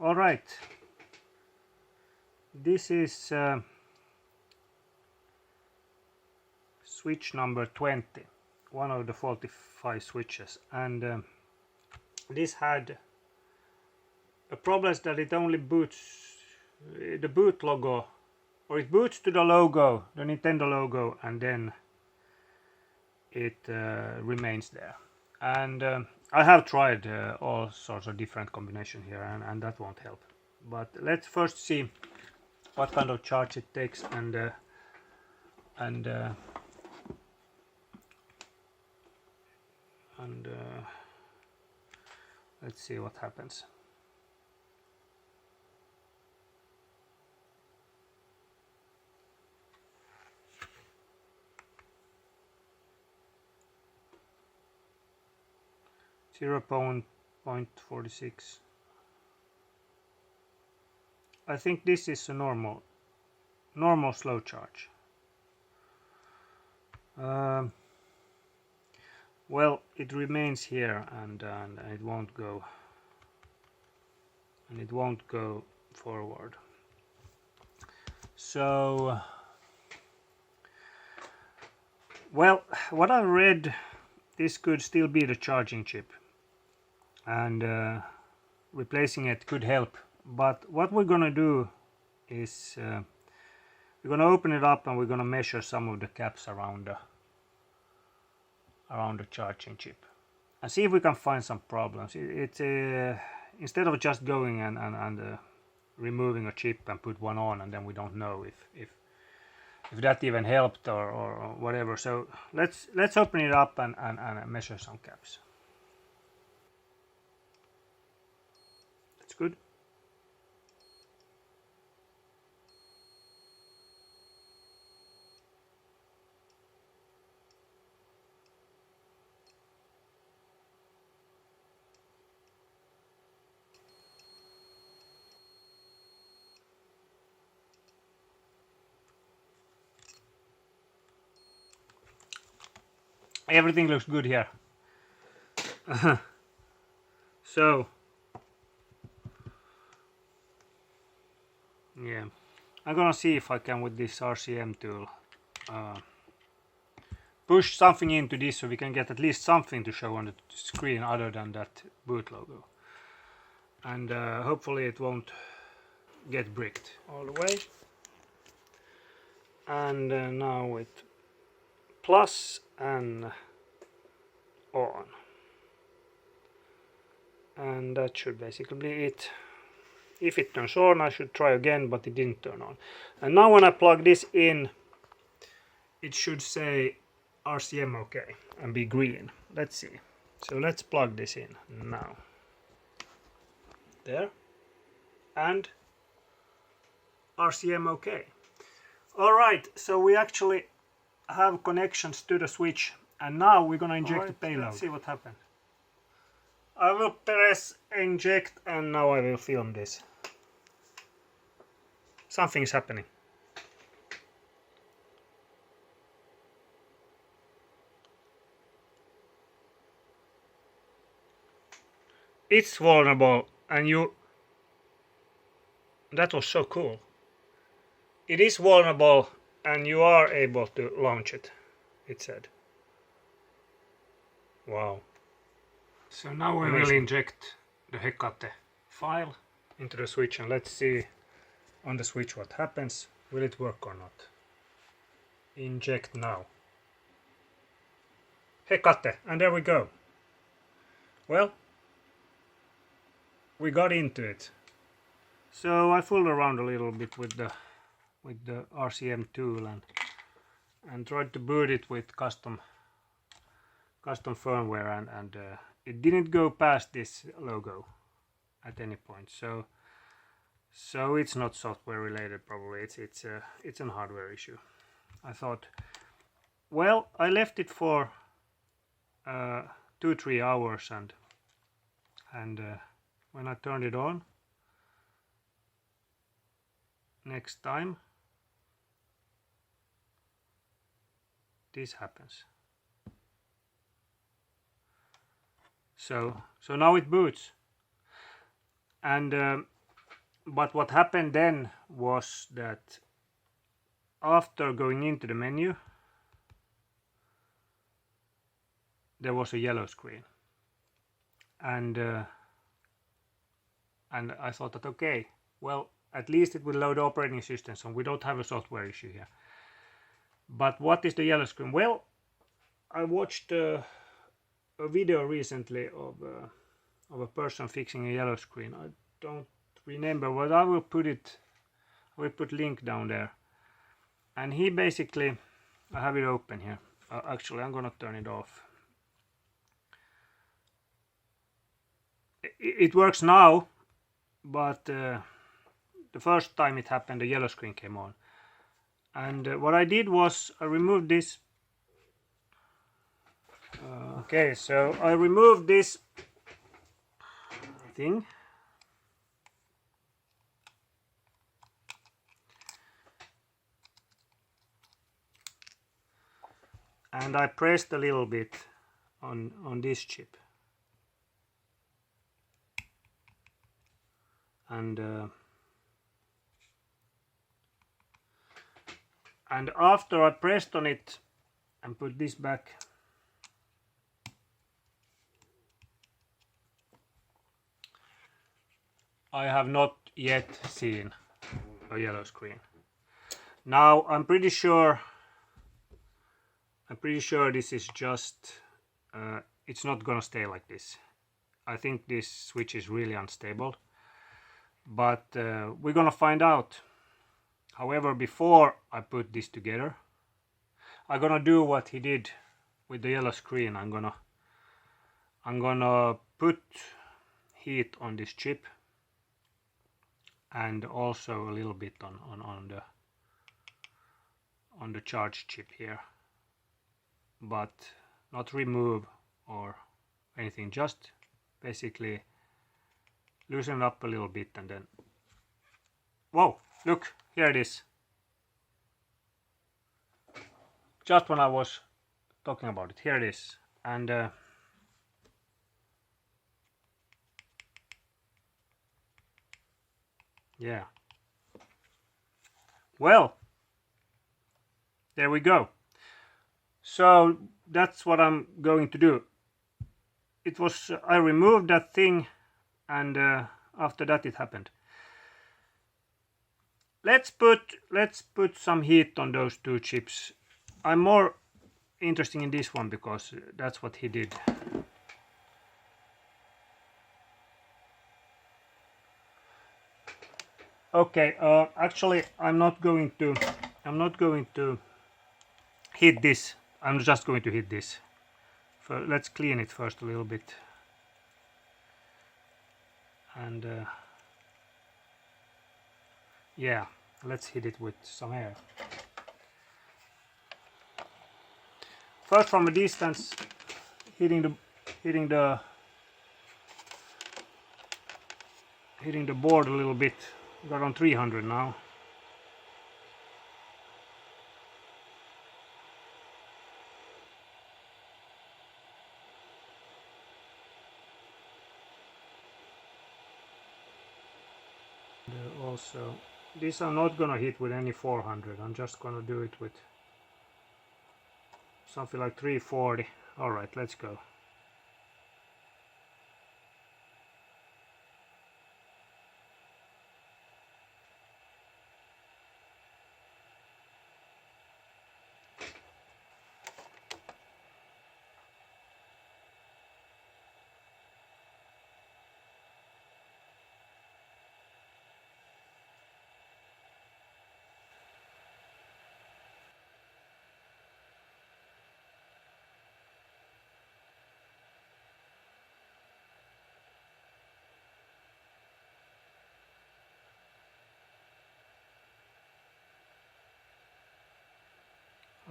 All right. This is switch number 20, one of the 45 switches, and this had a problem that it only boots the boot logo, or it boots to the logo, the Nintendo logo, and then it remains there. And I have tried all sorts of different combinations here, and that won't help. But let's first see what kind of charge it takes, and let's see what happens. .46. I think this is a normal slow charge. Well, it remains here, and it won't go, forward. So, well, what I read, this could still be the charging chip, and replacing it could help. But what we're gonna do is we're gonna open it up, and we're gonna measure some of the caps around the charging chip, and see if we can find some problems. Instead of just going and removing a chip and put one on, and then we don't know if that even helped or whatever. So let's open it up and measure some caps. That's good. Everything looks good here. So yeah, I'm gonna see if I can, with this RCM tool, push something into this so we can get at least something to show on the screen other than that boot logo, and hopefully it won't get bricked all the way. And now with plus and on, and that should basically be it. If it turns on, I should try again, but it didn't turn on. And now when I plug this in, it should say RCM OK and be green. Let's see. So let's plug this in now. There. And RCM OK. Alright, so we actually have connections to the switch, and now we're gonna inject the payload. Let's see what happens. I will press inject, and now I will film this. Something's happening. It's vulnerable, and that was so cool. It is vulnerable, and you are able to launch it, it said. Wow. So now we will inject the Hecate file into the switch, and let's see on the switch what happens. Will it work or not? Inject now. Hecate, and there we go. Well, we got into it. So I fooled around a little bit with the RCM tool and tried to boot it with custom firmware, and it didn't go past this logo at any point. So it's not software related, probably. It's a hardware issue. I thought, well, I left it for 2-3 hours, and when I turned it on next time, this happens. So now it boots, and But what happened then was that after going into the menu, there was a yellow screen, and I thought that, okay, well, at least it will load the operating system, so we don't have a software issue here. But what is the yellow screen? Well, I watched a video recently of a person fixing a yellow screen. I don't remember, but I will put link down there. And he basically, I have it open here. Actually, I'm gonna turn it off. It works now, but the first time it happened, the yellow screen came on. And what I did was I removed this. Okay, so I removed this thing. And I pressed a little bit on this chip. And after I pressed on it and put this back, I have not yet seen a yellow screen. Now I'm pretty sure this is just it's not gonna stay like this. I think this switch is really unstable, but we're gonna find out. However, before I put this together, I'm gonna do what he did with the yellow screen. I'm gonna put heat on this chip, and also a little bit on the charge chip here, but not remove or anything, just basically loosen up a little bit, and then, whoa, look, here it is. Just when I was talking about it, here it is. And yeah, well, there we go. So that's what I'm going to do. It was I removed that thing, and after that it happened. Let's put some heat on those two chips. I'm more interested in this one because that's what he did. Okay, actually I'm not going to heat this. I'm just going to heat this. Let's clean it first a little bit. And yeah, let's heat it with some air. First, from a distance, hitting the board a little bit. Got on 300 now. Also, this I'm not gonna hit with any 400. I'm just gonna do it with something like 340. All right, let's go.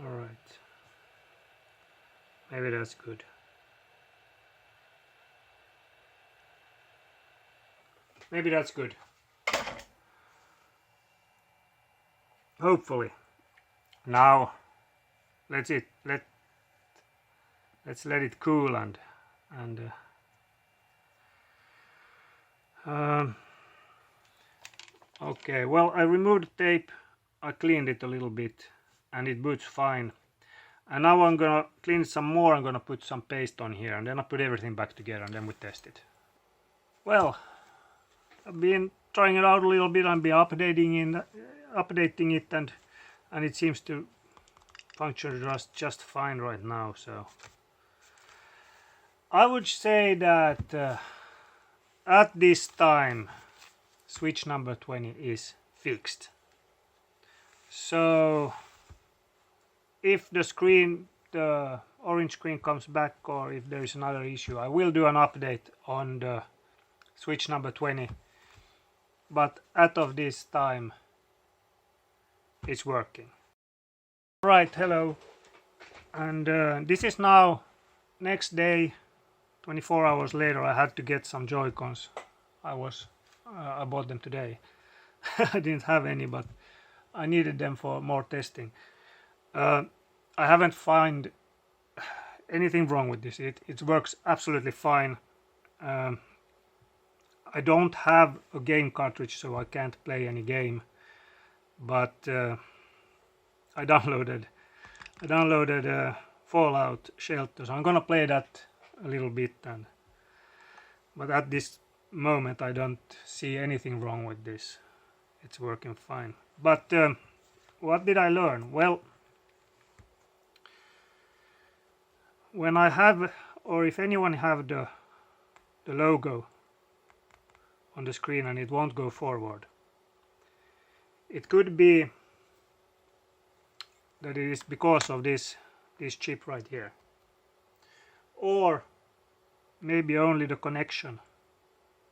All right. Maybe that's good. Maybe that's good. Hopefully. Now let's let it cool and Okay, well, I removed the tape, I cleaned it a little bit, and it boots fine. And now I'm gonna clean it some more. I'm gonna put some paste on here, and then I put everything back together, and then we test it. Well, I've been trying it out a little bit. I've been updating it, and it seems to function just fine right now. So I would say that at this time, switch number 20 is fixed. So if the orange screen comes back, or if there is another issue, I will do an update on the switch number 20. But as of this time, it's working. Right, hello. And this is now next day, 24 hours later. I had to get some Joy-Cons. I bought them today. I didn't have any, but I needed them for more testing. I haven't found anything wrong with this. It works absolutely fine. I don't have a game cartridge, so I can't play any game. But I downloaded Fallout Shelter, so I'm gonna play that a little bit. But at this moment, I don't see anything wrong with this. It's working fine. But what did I learn? Well, when I have, or if anyone have the logo on the screen and it won't go forward, it could be that it is because of this chip right here, or maybe only the connection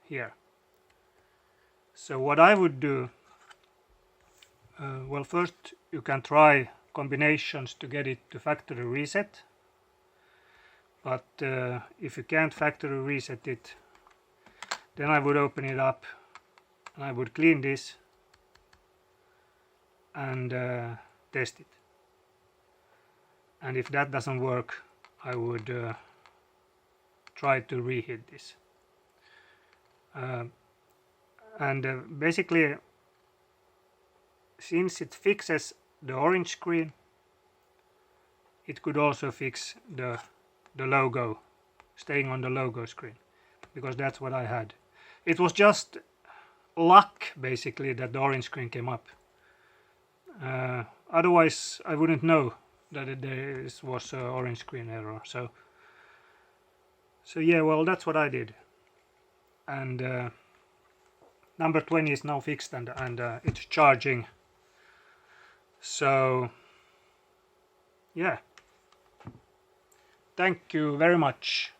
here. So what I would do, well, first you can try combinations to get it to factory reset, but if you can't factory reset it, then I would open it up and I would clean this and test it. And if that doesn't work, I would try to reheat this. Basically, since it fixes the orange screen, it could also fix the logo, staying on the logo screen, because that's what I had. It was just luck, basically, that the orange screen came up. Otherwise, I wouldn't know that this was an orange screen error. So yeah, well, that's what I did. And number 20 is now fixed, and it's charging. So yeah, thank you very much.